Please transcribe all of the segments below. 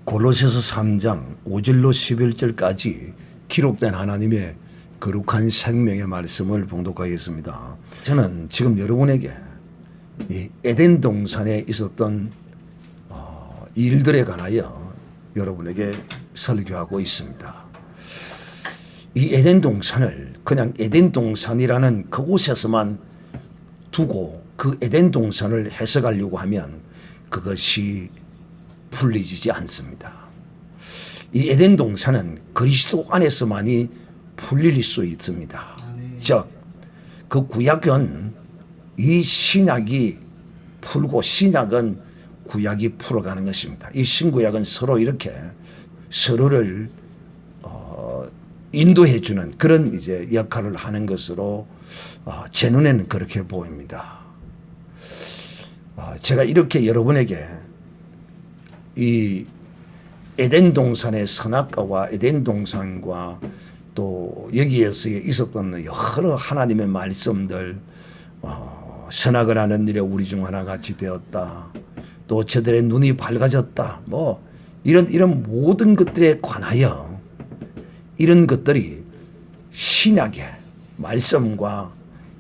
골로새서 3장 5절로 11절까지 기록된 하나님의 거룩한 생명의 말씀을 봉독하겠습니다. 저는 지금 여러분에게 이 에덴 동산에 있었던 일들에 관하여 여러분에게 설교하고 있습니다. 이 에덴 동산을 그냥 에덴 동산이라는 그곳에서만 두고 그 에덴 동산을 해석하려고 하면 그것이 풀리지 않습니다. 이 에덴 동산은 그리스도 안에서만이 풀릴 수 있습니다. 즉, 그 구약은 이 신약이 풀고 신약은 구약이 풀어가는 것입니다. 이 신구약은 서로 이렇게 서로를 인도해 주는 그런 이제 역할을 하는 것으로 제 눈에는 그렇게 보입니다. 제가 이렇게 여러분에게 이 에덴 동산의 선악과와 에덴 동산과 또 여기에서 있었던 여러 하나님의 말씀들, 선악을 하는 일에 우리 중 하나 같이 되었다. 또 저들의 눈이 밝아졌다. 뭐 이런 모든 것들에 관하여 이런 것들이 신약의 말씀과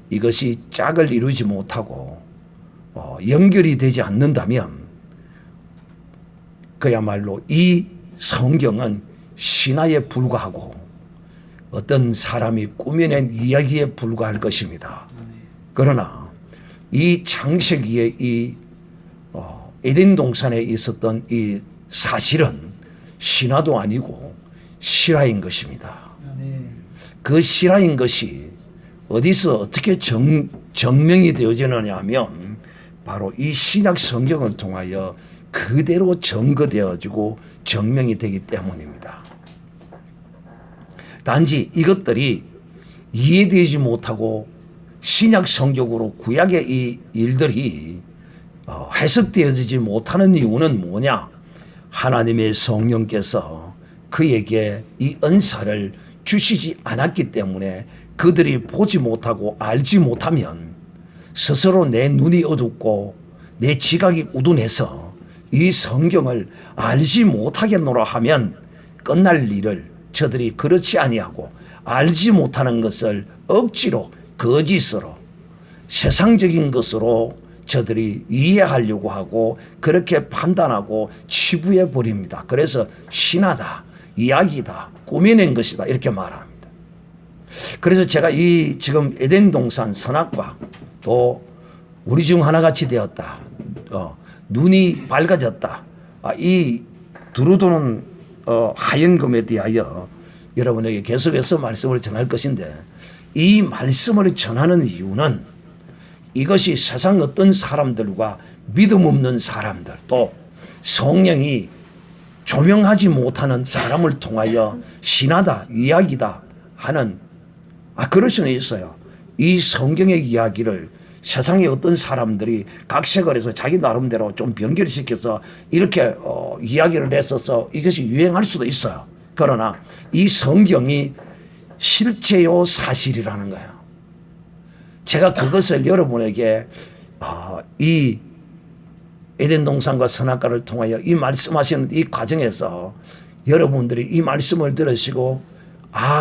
이것이 짝을 이루지 못하고 연결이 되지 않는다면 그야말로 이 성경은 신화에 불과하고 어떤 사람이 꾸며낸 이야기에 불과할 것입니다. 그러나 이 창세기에 이 에덴 동산에 있었던 이 사실은 신화도 아니고 실화인 것입니다. 그 실화인 것이 어디서 어떻게 증명이 되어지느냐 하면 바로 이 신약 성경을 통하여 그대로 증거되어지고 증명이 되기 때문입니다. 단지 이것들이 이해되지 못하고 신약 성경으로 구약의 이 일들이 해석되어지지 못하는 이유는 뭐냐? 하나님의 성령께서 그에게 이 은사를 주시지 않았기 때문에 그들이 보지 못하고 알지 못하면 스스로 내 눈이 어둡고 내 지각이 우둔해서 이 성경을 알지 못하겠노라 하면 끝날 일을 저들이 그렇지 아니하고 알지 못하는 것을 억지로 거짓으로 세상적인 것으로 저들이 이해하려고 하고 그렇게 판단하고 치부해 버립니다. 그래서 신화다, 이야기다, 꾸며낸 것이다 이렇게 말합니다. 그래서 제가 이 지금 에덴 동산 선악과 또 우리 중 하나같이 되었다. 눈이 밝아졌다. 이 두루두는 하얀 금에 대하여 여러분에게 계속해서 말씀을 전할 것인데 이 말씀을 전하는 이유는 이것이 세상 어떤 사람들과 믿음 없는 사람들 또 성령이 조명하지 못하는 사람을 통하여 신화다, 이야기다 하는 그럴 수는 있어요. 이 성경의 이야기를 세상의 어떤 사람들이 각색을 해서 자기 나름대로 좀 변결시켜서 이렇게 이야기를 했어서 이것이 유행할 수도 있어요. 그러나 이 성경이 실제요 사실이라는 거예요. 제가 그것을 여러분에게 이 에덴 동산과 선악과를 통하여 이 말씀하시는 이 과정에서 여러분들이 이 말씀을 들으시고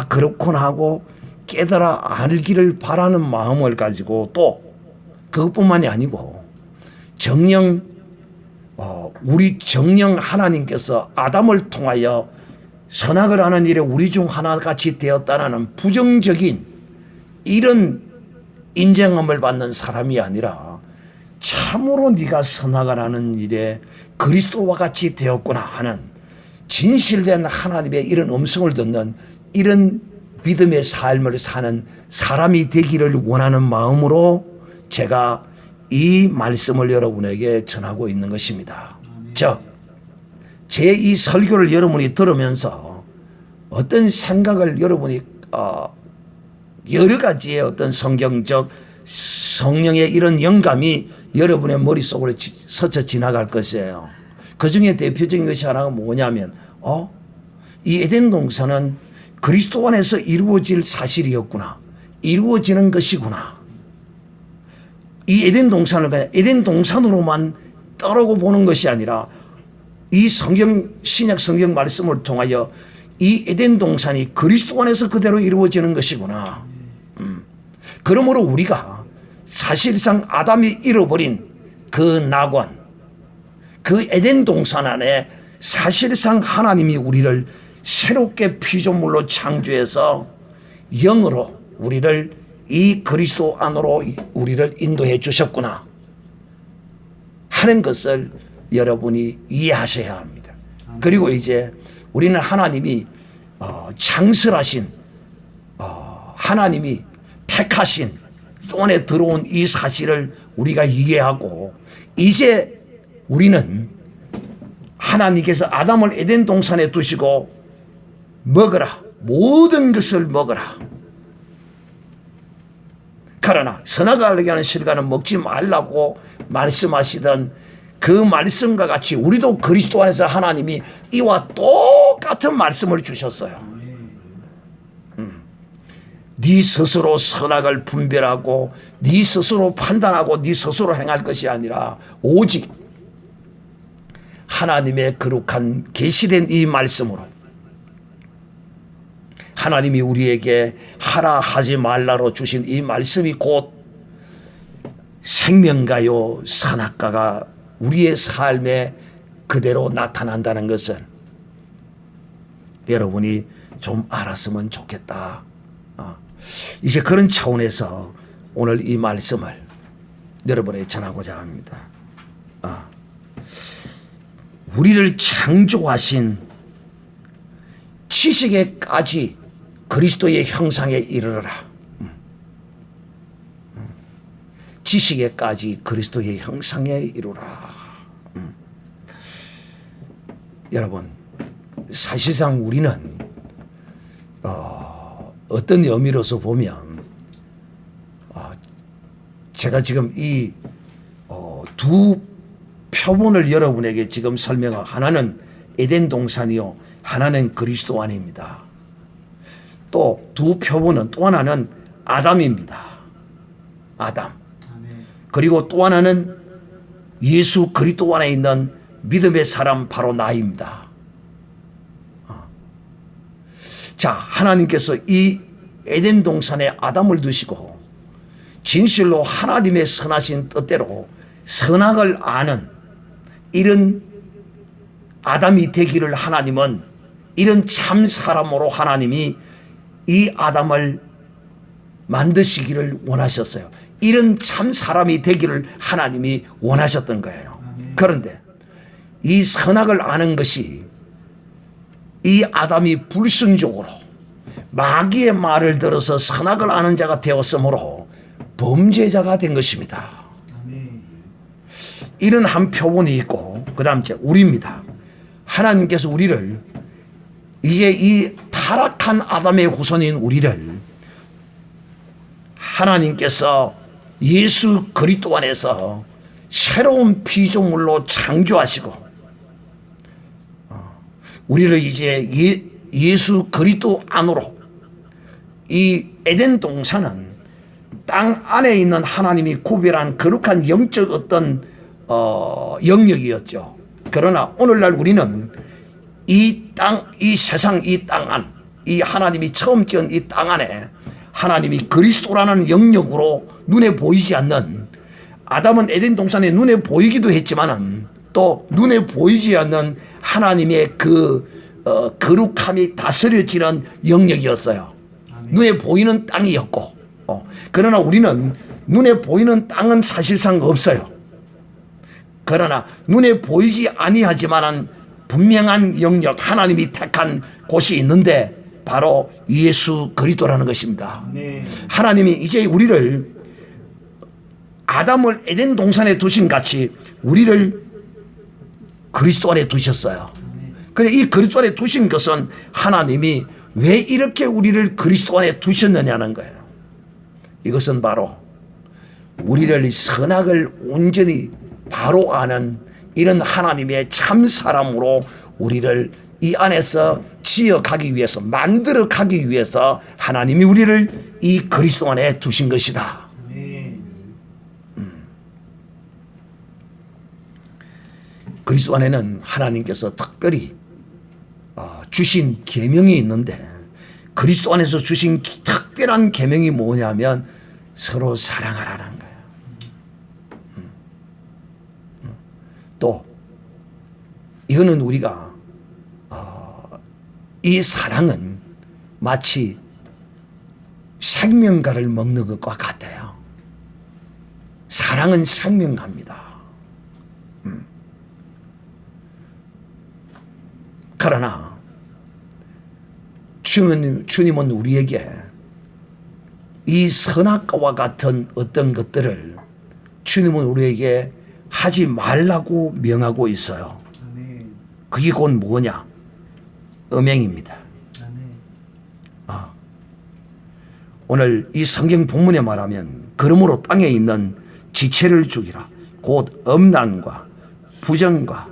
그렇구나 하고 깨달아 알기를 바라는 마음을 가지고 또 그것뿐만이 아니고 정녕 우리 정녕 하나님께서 아담을 통하여 선악을 하는 일에 우리 중 하나같이 되었다는 부정적인 이런 인정함을 받는 사람이 아니라 참으로 네가 선악을 하는 일에 그리스도와 같이 되었구나 하는 진실된 하나님의 이런 음성을 듣는 이런 믿음의 삶을 사는 사람이 되기를 원하는 마음으로 제가 이 말씀을 여러분에게 전하고 있는 것입니다. 즉, 제 이 설교를 여러분이 들으면서 어떤 생각을 여러분이 여러 가지의 어떤 성경적 성령의 이런 영감이 여러분의 머릿속으로 스쳐 지나갈 것이에요. 그 중에 대표적인 것이 하나가 뭐냐면 이 에덴 동산은 그리스도 안에서 이루어질 사실이었구나. 이루어지는 것이구나. 이 에덴 동산을 그냥 에덴 동산으로만 따르고 보는 것이 아니라 이 신약 성경 말씀을 통하여 이 에덴 동산이 그리스도 안에서 그대로 이루어지는 것이구나. 그러므로 우리가 사실상 아담이 잃어버린 그 낙원, 그 에덴 동산 안에 사실상 하나님이 우리를 새롭게 피조물로 창조해서 영으로 우리를 이 그리스도 안으로 우리를 인도해 주셨구나 하는 것을 여러분이 이해하셔야 합니다. 그리고 이제 우리는 하나님이 창설하신 하나님이 택하신 또 안에 들어온 이 사실을 우리가 이해하고 이제 우리는 하나님께서 아담을 에덴 동산에 두시고 먹으라, 모든 것을 먹으라. 그러나 선악을 알게 하는 실과는 먹지 말라고 말씀하시던 그 말씀과 같이 우리도 그리스도 안에서 하나님이 이와 똑같은 말씀을 주셨어요. 네 스스로 선악을 분별하고 네 스스로 판단하고 네 스스로 행할 것이 아니라 오직 하나님의 거룩한 계시된 이 말씀으로 하나님이 우리에게 하라 하지 말라로 주신 이 말씀이 곧 생명가요 선악가가 우리의 삶에 그대로 나타난다는 것을 여러분이 좀 알았으면 좋겠다. 이제 그런 차원에서 오늘 이 말씀을 여러분에게 전하고자 합니다. 우리를 창조하신 지식에까지 그리스도의 형상에 이르러라. 지식에까지 그리스도의 형상에 이르라. 여러분, 사실상 우리는 어떤 의미로서 보면 제가 지금 이 두 표본을 여러분에게 지금 설명하고 하나는 에덴 동산이요 하나는 그리스도 안입니다. 또 두 표본은 또 하나는 아담입니다. 아담. 그리고 또 하나는 예수 그리스도 안에 있는 믿음의 사람 바로 나입니다. 자, 하나님께서 이 에덴 동산에 아담을 두시고 진실로 하나님의 선하신 뜻대로 선악을 아는 이런 아담이 되기를 하나님은 이런 참 사람으로 하나님이 이 아담을 만드시기를 원하셨어요. 이런 참 사람이 되기를 하나님이 원하셨던 거예요. 그런데 이 선악을 아는 것이 이 아담이 불순종으로 마귀의 말을 들어서 선악을 아는 자가 되었으므로 범죄자가 된 것입니다. 이런 한 표본이 있고 그 다음 우리입니다. 하나님께서 우리를 이제 이 타락한 아담의 후손인 우리를 하나님께서 예수 그리스도 안에서 새로운 피조물로 창조하시고 우리를 이제 예수 그리스도 안으로 이 에덴 동산은 땅 안에 있는 하나님이 구별한 거룩한 영적 어떤 영역이었죠. 그러나 오늘날 우리는 이 땅, 이 세상, 이 땅 안, 이 하나님이 처음 지은 이 땅 안에 하나님이 그리스도라는 영역으로 눈에 보이지 않는 아담은 에덴 동산에 눈에 보이기도 했지만은 또 눈에 보이지 않는 하나님의 그 거룩함이 다스려지는 영역이었어요. 눈에 보이는 땅이었고 그러나 우리는 눈에 보이는 땅은 사실상 없어요. 그러나 눈에 보이지 아니하지만은 분명한 영역 하나님이 택한 곳이 있는데 바로 예수 그리스도라는 것입니다. 하나님이 이제 우리를 아담을 에덴 동산에 두신 같이 우리를 그리스도 안에 두셨어요. 근데 이 그리스도 안에 두신 것은 하나님이 왜 이렇게 우리를 그리스도 안에 두셨느냐는 거예요. 이것은 바로 우리를 선악을 온전히 바로 아는 이런 하나님의 참 사람으로 우리를 이 안에서 지어가기 위해서 만들어 가기 위해서 하나님이 우리를 이 그리스도 안에 두신 것이다. 그리스도 안에는 하나님께서 특별히 주신 계명이 있는데, 그리스도 안에서 주신 특별한 계명이 뭐냐면 서로 사랑하라는 거예요. 또 이거는 우리가 이 사랑은 마치 생명가를 먹는 것과 같아요. 사랑은 생명가입니다. 그러나 주님은 우리에게 이 선악과와 같은 어떤 것들을 주님은 우리에게 하지 말라고 명하고 있어요. 그게 곧 뭐냐? 음행입니다. 오늘 이 성경 본문에 말하면 그러므로 땅에 있는 지체를 죽이라. 곧 음란과 부정과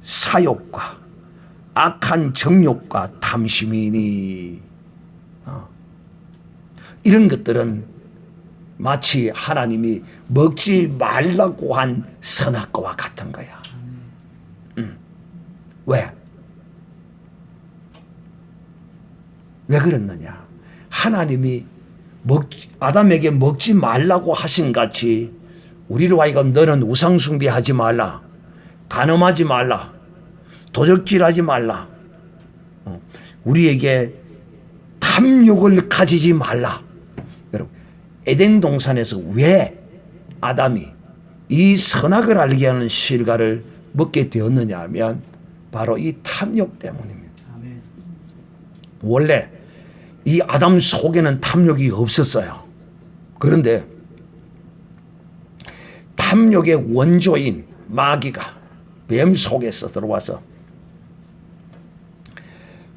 사욕과 악한 정욕과 탐심이니, 이런 것들은 마치 하나님이 먹지 말라고 한 선악과와 같은 거야. 왜? 왜 그랬느냐? 하나님이 아담에게 먹지 말라고 하신 같이 우리로 하여금 너는 우상 숭배하지 말라, 간음하지 말라, 도적질하지 말라, 우리에게 탐욕을 가지지 말라. 여러분, 에덴 동산에서 왜 아담이 이 선악을 알게 하는 실과를 먹게 되었느냐 하면 바로 이 탐욕 때문입니다. 원래 이 아담 속에는 탐욕이 없었어요. 그런데 탐욕의 원조인 마귀가 뱀 속에서 들어와서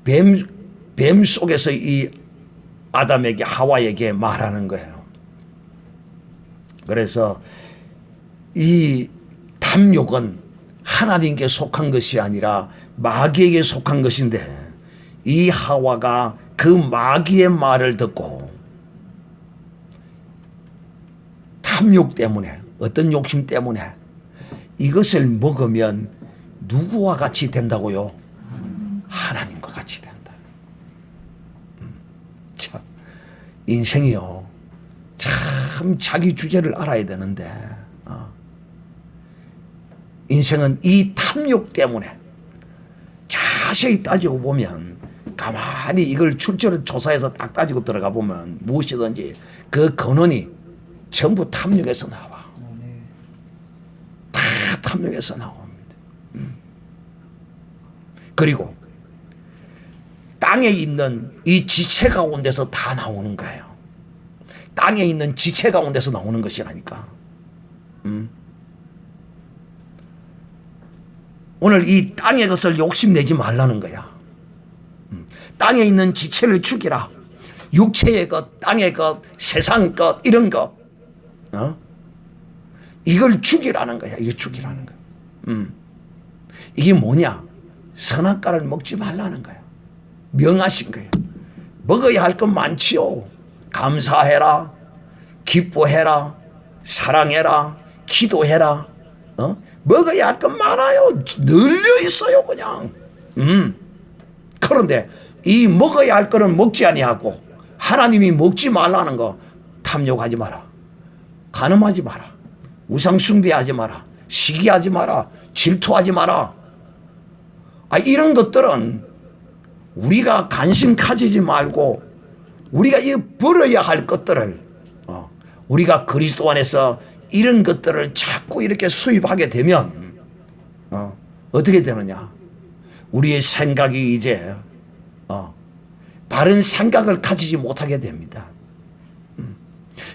뱀 속에서 이 아담에게 하와에게 말하는 거예요. 그래서 이 탐욕은 하나님께 속한 것이 아니라 마귀에게 속한 것인데, 이 하와가 그 마귀의 말을 듣고 탐욕 때문에, 어떤 욕심 때문에 이것을 먹으면 누구와 같이 된다고요? 하나님과 같이 된다. 참, 인생이요, 참 자기 주제를 알아야 되는데, 인생은 이 탐욕 때문에 자세히 따지고 보면, 가만히 이걸 출처를 조사해서 딱 따지고 들어가 보면 무엇이든지 그 근원이 전부 탐욕에서 나와. 다 탐욕에서 나옵니다. 그리고 땅에 있는 이 지체 가운데서 다 나오는 거예요. 땅에 있는 지체 가운데서 나오는 것이라니까. 오늘 이 땅의 것을 욕심내지 말라는 거야. 땅에 있는 지체를 죽이라. 육체의 것, 땅의 것, 세상 것, 이런 것, 이걸 죽이라는 거야. 이거 죽이라는 거야. 이게 뭐냐? 선악과를 먹지 말라는 거야. 명하신 거예요. 먹어야 할 것 많지요. 감사해라, 기뻐해라, 사랑해라, 기도해라. 먹어야 할 것 많아요. 널려 있어요, 그냥. 그런데 이 먹어야 할 거는 먹지 아니하고 하나님이 먹지 말라는 거, 탐욕하지 마라, 간음하지 마라, 우상 숭배하지 마라, 시기하지 마라, 질투하지 마라. 이런 것들은 우리가 관심 가지지 말고 우리가 이 버려야 할 것들을, 우리가 그리스도 안에서 이런 것들을 자꾸 이렇게 수입하게 되면 어떻게 되느냐? 우리의 생각이 이제 바른 생각을 가지지 못하게 됩니다.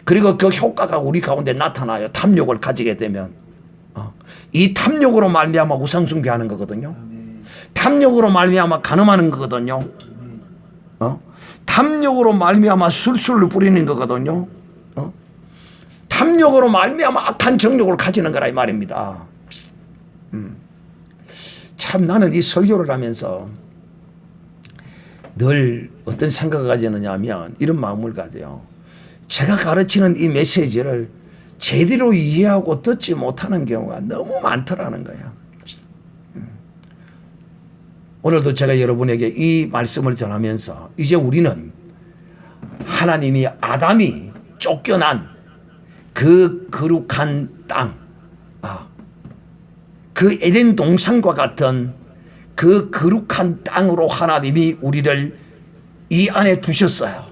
그리고 그 효과가 우리 가운데 나타나요. 탐욕을 가지게 되면 이 탐욕으로 말미암아 우상숭배하는 거거든요. 탐욕으로 말미암아 간음하는 거거든요. 탐욕으로 말미암아 술술을 뿌리는 거거든요. 탐욕으로 말미암아 악한 정욕을 가지는 거라 이 말입니다. 참 나는 이 설교를 하면서 늘 어떤 생각을 가지느냐 하면 이런 마음을 가져요. 제가 가르치는 이 메시지를 제대로 이해하고 듣지 못하는 경우가 너무 많더라는 거예요. 오늘도 제가 여러분에게 이 말씀을 전하면서 이제 우리는 하나님이 아담이 쫓겨난 그 거룩한 땅, 그 에덴 동산과 같은 그 거룩한 땅으로 하나님이 우리를 이 안에 두셨어요.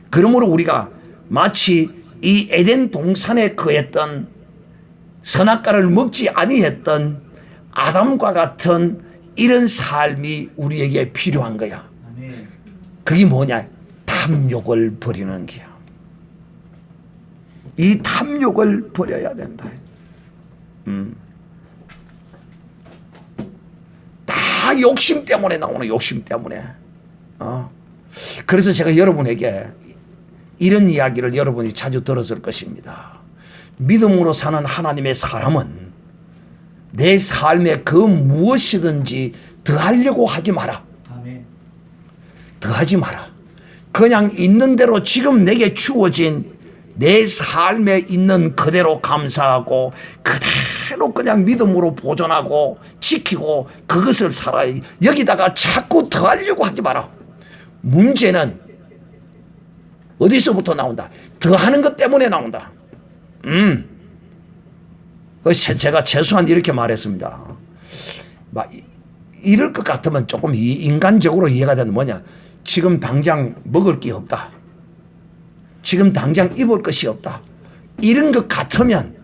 그러므로 우리가 마치 이 에덴 동산에 거했던 선악과를 먹지 아니했던 아담과 같은 이런 삶이 우리에게 필요한 거야. 그게 뭐냐? 탐욕을 버리는 거야. 이 탐욕을 버려야 된다. 다 욕심 때문에 나오는 욕심 때문에. 그래서 제가 여러분에게 이런 이야기를 여러분이 자주 들었을 것입니다. 믿음으로 사는 하나님의 사람은 내 삶에 그 무엇이든지 더하려고 하지 마라. 더하지 마라. 그냥 있는 대로 지금 내게 주어진 내 삶에 있는 그대로 감사하고 그대로 그냥 믿음으로 보존하고 지키고 그것을 살아야. 여기다가 자꾸 더하려고 하지 마라. 문제는 어디서부터 나온다? 더하는 것 때문에 나온다. 제가 최소한 이렇게 말했습니다. 이럴 것 같으면 조금 인간적으로 이해가 되는 뭐냐? 지금 당장 먹을 게 없다. 지금 당장 입을 것이 없다. 이런 것 같으면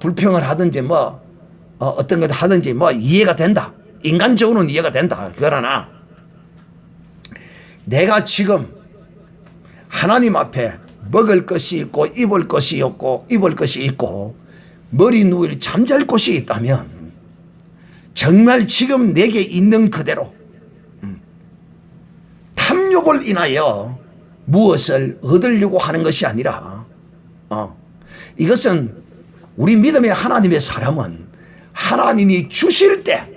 불평을 하든지 어떤 걸 하든지 이해가 된다. 인간적으로는 이해가 된다. 그러나 내가 지금 하나님 앞에 먹을 것이 있고 입을 것이 있고 머리 누울 잠잘 곳이 있다면 정말 지금 내게 있는 그대로 탐욕을 인하여 무엇을 얻으려고 하는 것이 아니라 이것은 우리 믿음의 하나님의 사람은 하나님이 주실 때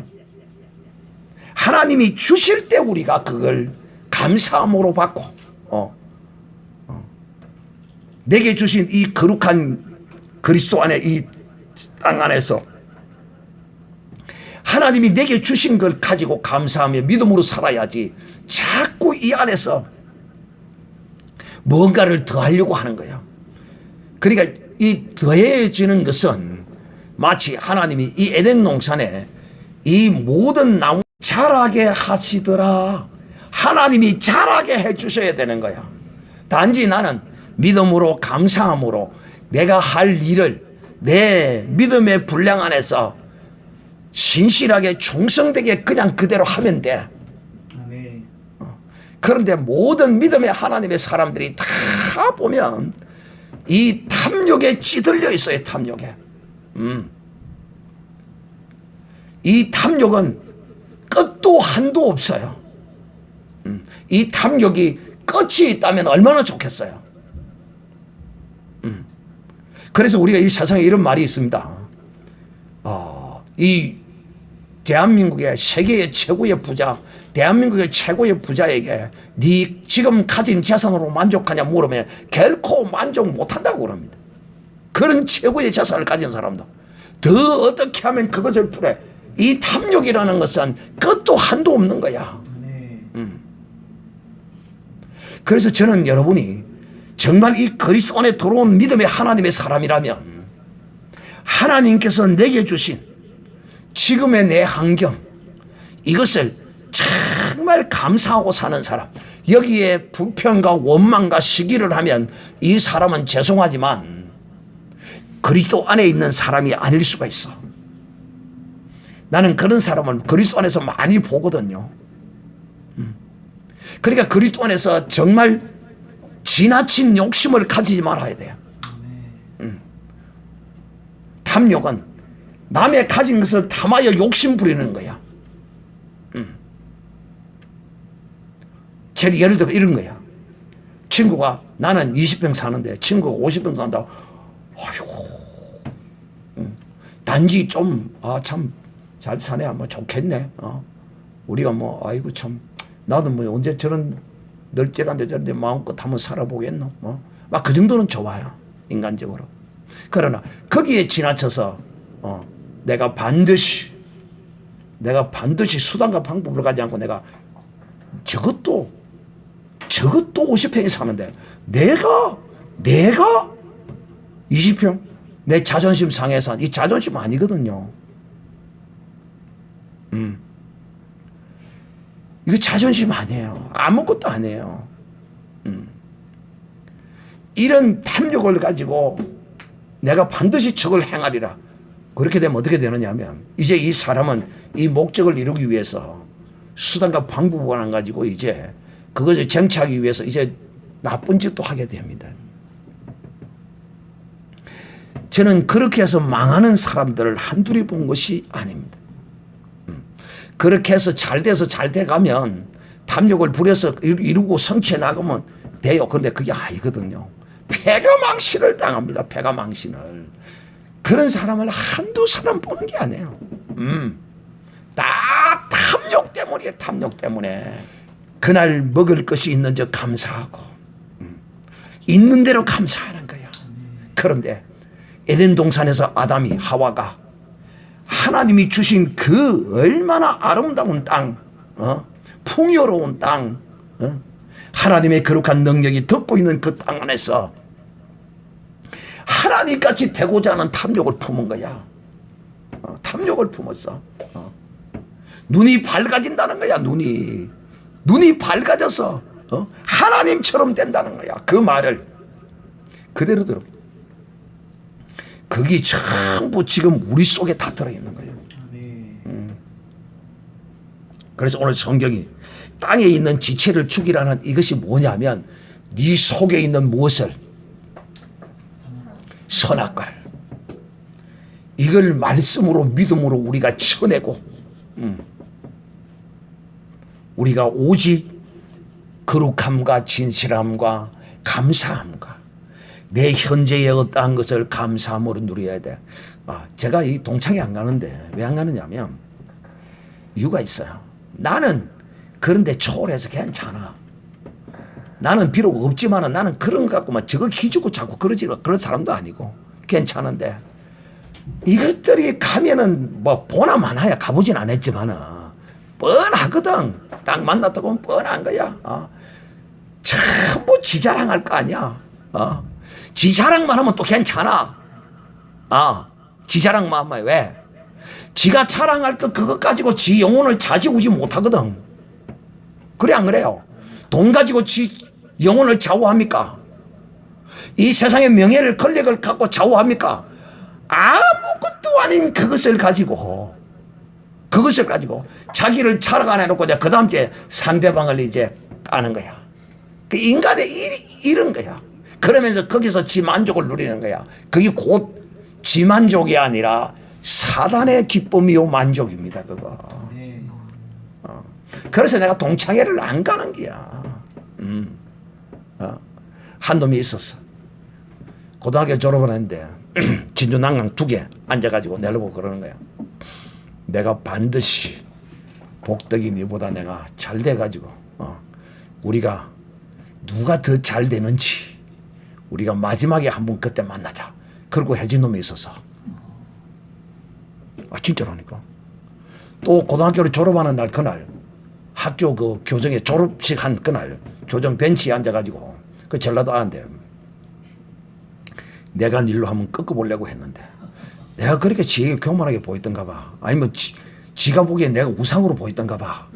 우리가 그걸 감사함으로 받고 내게 주신 이 거룩한 그리스도 안에 이 땅 안에서 하나님이 내게 주신 걸 가지고 감사하며 믿음으로 살아야지 자꾸 이 안에서 뭔가를 더하려고 하는 거예요. 그러니까 이 더해지는 것은 마치 하나님이 이 에덴 동산에 이 모든 나무 자라게 하시더라. 하나님이 자라게 해 주셔야 되는 거야. 단지 나는 믿음으로 감사함으로 내가 할 일을 내 믿음의 분량 안에서 신실하게 충성되게 그냥 그대로 하면 돼. 그런데 모든 믿음의 하나님의 사람들이 다 보면 이 탐욕에 찌들려 있어요. 탐욕에. 이 탐욕은 끝도 한도 없어요. 이 탐욕이 끝이 있다면 얼마나 좋겠어요. 그래서 우리가 이 세상에 이런 말이 있습니다. 이 대한민국의 세계의 최고의 부자, 대한민국의 최고의 부자에게 네 지금 가진 재산으로 만족하냐 물으면 결코 만족 못한다고 그럽니다. 그런 최고의 재산을 가진 사람도 더 어떻게 하면 그것을 풀어. 이 탐욕이라는 것은 끝도 한도 없는 거야. 그래서 저는 여러분이 정말 이 그리스도 안에 들어온 믿음의 하나님의 사람이라면 하나님께서 내게 주신 지금의 내 환경 이것을 정말 감사하고 사는 사람, 여기에 불평과 원망과 시기를 하면 이 사람은 죄송하지만 그리스도 안에 있는 사람이 아닐 수가 있어. 나는 그런 사람은 그리스도 안에서 많이 보거든요. 그러니까 그리스도 안에서 정말 지나친 욕심을 가지지 말아야 돼요. 탐욕은 남의 가진 것을 탐하여 욕심 부리는 거야. 예를 들어 이런 거야. 친구가 나는 20평 사는데 친구가 50평 산다고. 아이고, 단지 좀 참 잘 사네. 좋겠네. 우리가 아이고 참 나도 언제 저런 널찍한데 저런데 마음껏 한번 살아보겠노. 막 그 정도는 좋아요. 인간적으로. 그러나 거기에 지나쳐서 내가 반드시 수단과 방법을 가지 않고 내가 저것도 50평에 사는데 내가 20평 내 자존심 상해서 이 자존심 아니거든요. 이거 자존심 아니에요. 아무것도 아니에요. 이런 탐욕을 가지고 내가 반드시 저걸 행하리라. 그렇게 되면 어떻게 되느냐 하면 이제 이 사람은 이 목적을 이루기 위해서 수단과 방법을 안 가지고 이제 그것을 쟁취하기 위해서 이제 나쁜 짓도 하게 됩니다. 저는 그렇게 해서 망하는 사람들을 한둘이 본 것이 아닙니다. 그렇게 해서 잘 돼서 잘 돼가면 탐욕을 부려서 이루고 성취해 나가면 돼요. 그런데 그게 아니거든요. 패가망신을 당합니다. 패가망신을. 그런 사람을 한두 사람 보는 게 아니에요. 다 탐욕 때문이에요. 탐욕 때문에. 그날 먹을 것이 있는 저 감사하고 있는 대로 감사하는 거야. 그런데 에덴 동산에서 아담이 하와가 하나님이 주신 그 얼마나 아름다운 땅, 풍요로운 땅, 하나님의 거룩한 능력이 덮고 있는 그 땅 안에서 하나님같이 되고자 하는 탐욕을 품은 거야. 탐욕을 품었어. 눈이 밝아진다는 거야. 눈이 밝아져서 하나님처럼 된다는 거야. 그 말을 그대로 들어. 그게 전부 지금 우리 속에 다 들어있는 거예요. 그래서 오늘 성경이 땅에 있는 지체를 죽이라는 이것이 뭐냐면 네 속에 있는 무엇을 선악과를 이걸 말씀으로 믿음으로 우리가 쳐내고 우리가 오직 거룩함과 진실함과 감사함과 내 현재의 어떠한 것을 감사함으로 누려야 돼. 제가 이 동창회 안 가는데 왜 안 가느냐면 이유가 있어요. 나는 그런데 초월해서 괜찮아. 나는 비록 없지만은 나는 그런 것 갖고만 저거 기죽고 자꾸 그런 사람도 아니고 괜찮은데 이것들이 가면은 뭐 보나 마나야 가보진 않았지만은 뻔하거든. 딱 만났다고 하면 뻔한 거야. 전부 지 자랑할 거 아니야. 지 자랑만 하면 또 괜찮아. 지 자랑만 하면 왜? 지가 자랑할 것 그것 가지고 지 영혼을 좌지우지 못하거든. 그래 안 그래요? 돈 가지고 지 영혼을 좌우합니까? 이 세상의 명예를 권력을 갖고 좌우합니까? 아무것도 아닌 그것을 가지고 자기를 자랑 안 해놓고 그 다음 주에 상대방을 이제 까는 거야. 그 인간의 이런 거야. 그러면서 거기서 지 만족을 누리는 거야. 그게 곧 지 만족이 아니라 사단의 기쁨이요 만족입니다. 그거. 그래서 내가 동창회를 안 가는 거야. 한 놈이 있었어. 고등학교 졸업을 했는데 진주 난강 2개 앉아가지고 내려보고 그러는 거야. 내가 반드시 복덕이 니보다 내가 잘 돼가지고 우리가 누가 더 잘 되는지 우리가 마지막에 한번 그때 만나자. 그러고 해준 놈이 있었어. 진짜라니까. 또 고등학교를 졸업하는 날 그날 학교 그 교정에 졸업식 한 그날 교정 벤치에 앉아가지고 그 전라도 아는데 내가 일로 한번 꺾어보려고 했는데 내가 그렇게 지에게 교만하게 보였던가 봐. 아니면 지가 보기에 내가 우상으로 보였던가 봐.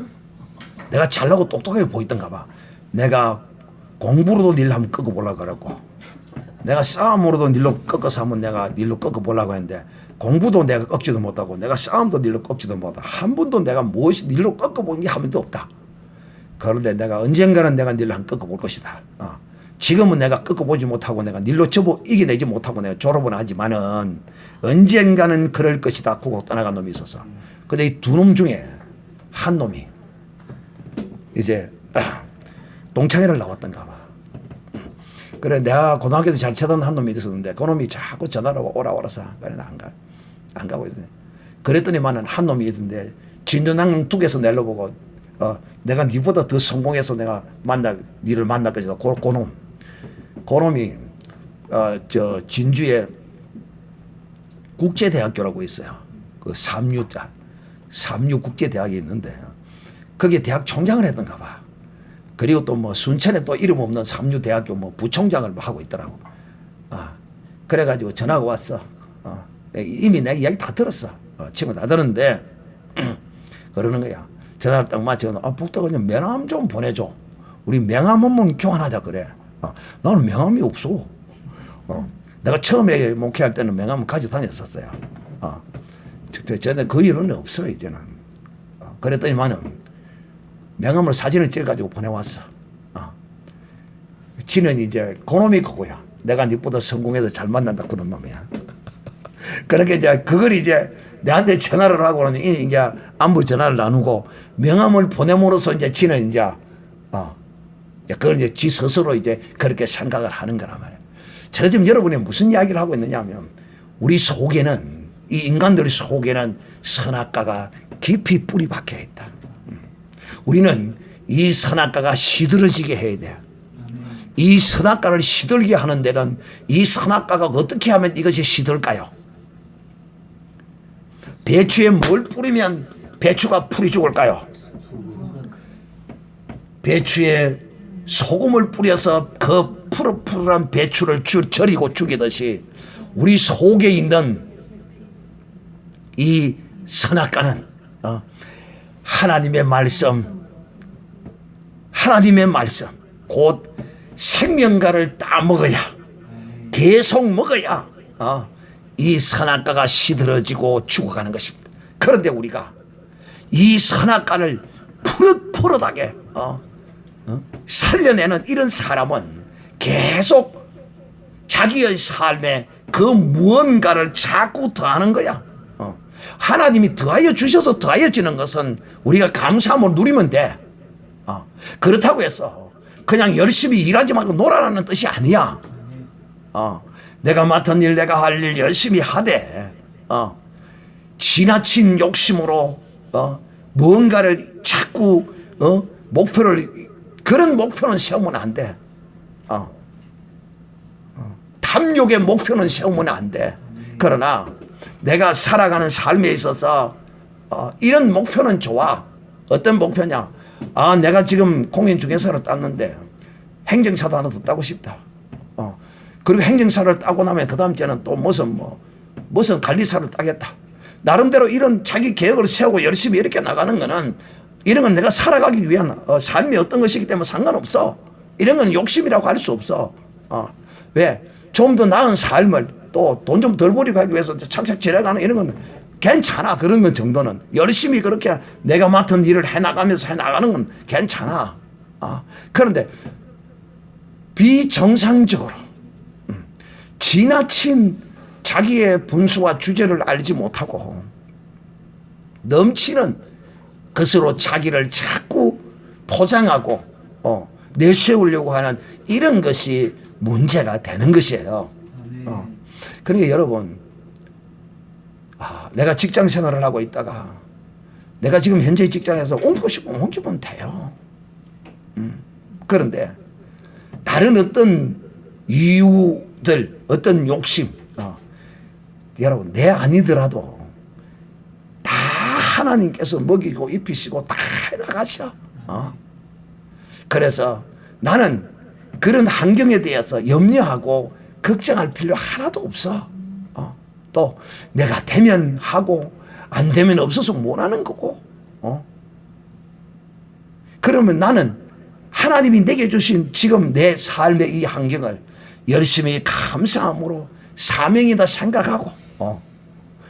내가 잘나고 똑똑하게 보였던가 봐. 내가 공부로도 일 한번 꺾어보려고 그랬고 내가 싸움으로도 일로 꺾어서 한번 내가 일로 꺾어보려고 했는데 공부도 내가 꺾지도 못하고 내가 싸움도 일로 꺾지도 못하고 한 번도 내가 무엇이 일로 꺾어본 게 한 번도 없다. 그런데 내가 언젠가는 내가 일로 한번 꺾어볼 것이다. 지금은 내가 꺾어보지 못하고 내가 일로 이겨내지 못하고 내가 졸업은 하지만은 언젠가는 그럴 것이다 하고 떠나간 놈이 있었어. 근데 이 두 놈 중에 한 놈이 이제 동창회를 나왔던가 봐. 그래 내가 고등학교 때 잘 치던 한 놈이 있었는데 그 놈이 자꾸 전화를 오라서 그래 나 안 가고 있어. 그랬더니만은 한 놈이 있던데 진주낭 2개에서 내려보고 내가 니보다 더 성공해서 내가 니를 만날 것이다. 그 놈이 저 진주에 국제대학교라고 있어요. 그 삼류 국제대학이 있는데 거기에 대학 총장을 했던가 봐. 그리고 또 뭐 순천에 또 이름 없는 삼류대학교 뭐 부총장을 하고 있더라고. 그래가지고 전화가 왔어. 이미 내 이야기 다 들었어. 친구 다 들었는데 그러는 거야. 전화를 딱 맞춰서 북도 그냥 명함 좀 보내줘. 우리 명함 한번 교환하자 그래. 나는 명함이 없어. 내가 처음에 목회할 때는 명함을 가지고 다녔었어요. 전에 그 일은 없어 이제는. 그랬더니만은 명함으로 사진을 찍어가지고 보내왔어. 지는 이제 그놈이 그거야. 내가 니보다 성공해서 잘 만난다 그런 놈이야. 그렇게 이제 그걸 이제 내한테 전화를 하고는 이제 안부 전화를 나누고 명함을 보냄으로써 이제 지는 이제 그걸 이제 지 스스로 이제 그렇게 생각을 하는 거란 말이야. 제가 지금 여러분이 무슨 이야기를 하고 있느냐 하면 우리 속에는 이 인간들 속에는 선악과가 깊이 뿌리 박혀 있다. 우리는 이 선악과가 시들어지게 해야 돼. 이 선악과를 시들게 하는 데는 이 선악과가 어떻게 하면 이것이 시들까요? 배추에 뭘 뿌리면 배추가 풀이 죽을까요? 배추에 소금을 뿌려서 그 푸릇푸릇한 배추를 절이고 죽이듯이 우리 속에 있는 이 선악과는 하나님의 말씀 곧 생명과를 따먹어야 계속 먹어야 이 선악과가 시들어지고 죽어가는 것입니다. 그런데 우리가 이 선악과를 푸릇푸릇하게 살려내는 이런 사람은 계속 자기의 삶에 그 무언가를 자꾸 더하는 거야. 하나님이 더하여 주셔서 더하여지는 것은 우리가 감사함을 누리면 돼. 그렇다고 해서 그냥 열심히 일하지 말고 놀아라는 뜻이 아니야. 내가 맡은 일, 내가 할 일 열심히 하되 지나친 욕심으로 뭔가를 자꾸 그런 목표는 세우면 안 돼. 탐욕의 목표는 세우면 안 돼. 그러나 내가 살아가는 삶에 있어서 이런 목표는 좋아. 어떤 목표냐? 내가 지금 공인중개사를 땄는데 행정사도 하나 더 따고 싶다. 그리고 행정사를 따고 나면 그 다음 주에는 또 무슨 관리사를 따겠다. 나름대로 이런 자기 계획을 세우고 열심히 이렇게 나가는 거는 이런 건 내가 살아가기 위한 삶이 어떤 것이기 때문에 상관없어. 이런 건 욕심이라고 할 수 없어. 왜? 좀 더 나은 삶을 또 돈 좀 덜 버리고 하기 위해서 착착 지내가는 이런 건 괜찮아. 그런 건 정도는. 열심히 그렇게 내가 맡은 일을 해나가면서 해나가는 건 괜찮아. 그런데 비정상적으로 지나친 자기의 분수와 주제를 알지 못하고 넘치는 것으로 자기를 자꾸 포장하고 내세우려고 하는 이런 것이 문제가 되는 것이에요. 그러니까 여러분, 내가 직장 생활을 하고 있다가 내가 지금 현재 직장에서 옮기고 싶으면 옮기면 돼요. 그런데 다른 어떤 이유들, 어떤 욕심, 여러분 내 아니더라도 다 하나님께서 먹이고 입히시고 다 해나가셔. 그래서 나는 그런 환경에 대해서 염려하고 걱정할 필요 하나도 없어. 또 내가 되면 하고 안 되면 없어서 못 하는 거고. 그러면 나는 하나님이 내게 주신 지금 내 삶의 이 환경을 열심히 감사함으로 사명이다 생각하고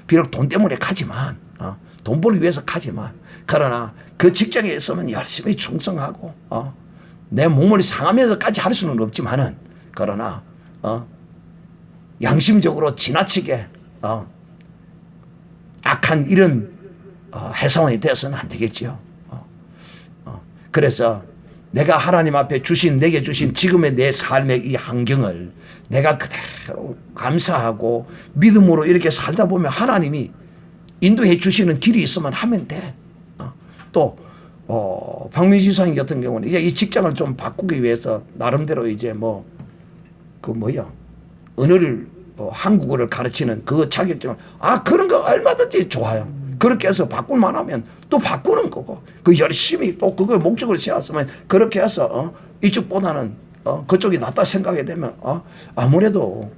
비록 돈 때문에 가지만 돈 벌기 위해서 가지만 그러나 그 직장에 있으면 열심히 충성하고 내 몸을 상하면서까지 할 수는 없지만은 그러나 양심적으로 지나치게 악한 이런 회사원이 되어서는 안 되겠지요. 그래서 내가 하나님 앞에 내게 주신 지금의 내 삶의 이 환경을 내가 그대로 감사하고 믿음으로 이렇게 살다 보면 하나님이 인도해 주시는 길이 있으면 하면 돼. 또 박민지 지사님 같은 경우는 이제 이 직장을 좀 바꾸기 위해서 나름대로 이제 언어를 한국어를 가르치는 그 자격증을 그런 거 얼마든지 좋아요. 그렇게 해서 바꿀만 하면 또 바꾸는 거고 그 열심히 또 그걸 목적을 세웠으면 그렇게 해서 이쪽보다는 그쪽이 낫다 생각이 되면 아무래도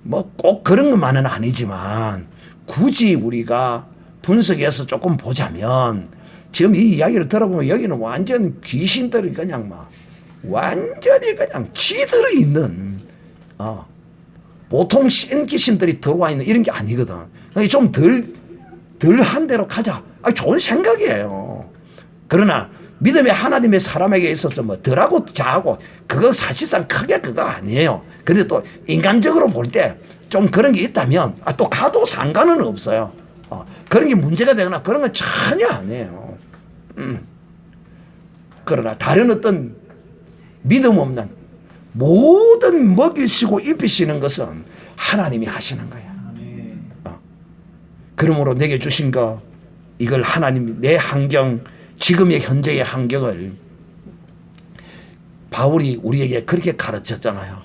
뭐 꼭 그런 것만은 아니지만 굳이 우리가 분석해서 조금 보자면 지금 이 이야기를 들어보면 여기는 완전 귀신들이 그냥 막 완전히 그냥 지들이 있는 보통 센 귀신들이 들어와 있는 이런 게 아니거든. 좀 덜한 대로 가자. 좋은 생각이에요. 그러나 믿음의 하나님의 사람에게 있어서 뭐 덜하고 자하고 그거 사실상 크게 그거 아니에요. 그런데 또 인간적으로 볼 때 좀 그런 게 있다면 또 가도 상관은 없어요. 그런 게 문제가 되거나 그런 건 전혀 아니에요. 그러나 다른 어떤 믿음 없는 모든 먹이시고 입히시는 것은 하나님이 하시는 거야. 그러므로 내게 주신 거 이걸 하나님 내 환경 지금의 현재의 환경을 바울이 우리에게 그렇게 가르쳤잖아요.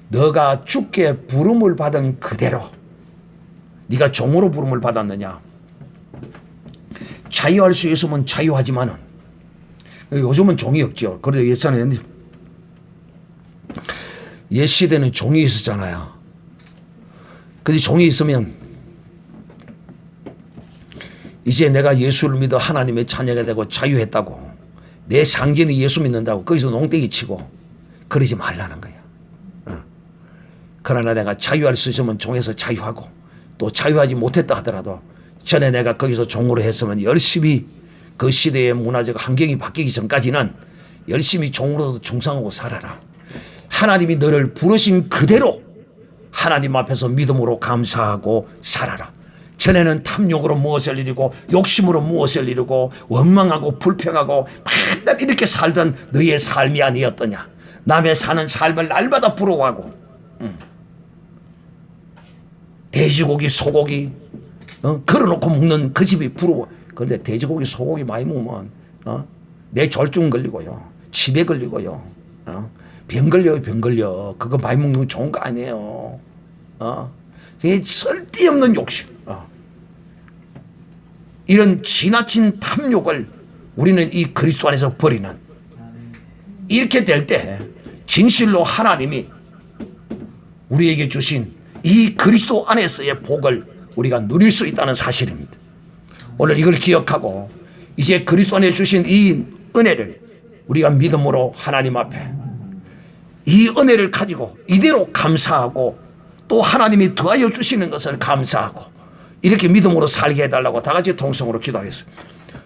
너가 주께 부름을 받은 그대로 네가 종으로 부름을 받았느냐. 자유할 수 있으면 자유하지만은 요즘은 종이 없죠. 그래도 예전에는 옛 시대는 종이 있었잖아요. 근데 종이 있으면 이제 내가 예수를 믿어 하나님의 자녀가 되고 자유했다고 내 상징이 예수 믿는다고 거기서 농땡이 치고 그러지 말라는 거야. 그러나 내가 자유할 수 있으면 종에서 자유하고 또 자유하지 못했다 하더라도 전에 내가 거기서 종으로 했으면 열심히 그 시대의 문화적 환경이 바뀌기 전까지는 열심히 종으로도 충성하고 살아라. 하나님이 너를 부르신 그대로 하나님 앞에서 믿음으로 감사하고 살아라. 전에는 탐욕으로 무엇을 이루고 욕심으로 무엇을 이루고 원망하고 불평하고 맨날 이렇게 살던 너의 삶이 아니었더냐. 남의 사는 삶을 날마다 부러워하고 돼지고기 소고기 걸어놓고 먹는 그 집이 부러워. 그런데 돼지고기 소고기 많이 먹으면 내 졸중 걸리고요. 치매 걸리고요. 병 걸려요. 병 걸려. 그거 많이 먹는 거 좋은 거 아니에요. 그게 쓸데없는 욕심. 이런 지나친 탐욕을 우리는 이 그리스도 안에서 버리는 이렇게 될 때 진실로 하나님이 우리에게 주신 이 그리스도 안에서의 복을 우리가 누릴 수 있다는 사실입니다. 오늘 이걸 기억하고 이제 그리스도 안에 주신 이 은혜를 우리가 믿음으로 하나님 앞에 이 은혜를 가지고 이대로 감사하고 또 하나님이 더하여 주시는 것을 감사하고 이렇게 믿음으로 살게 해달라고 다 같이 통성으로 기도하겠습니다.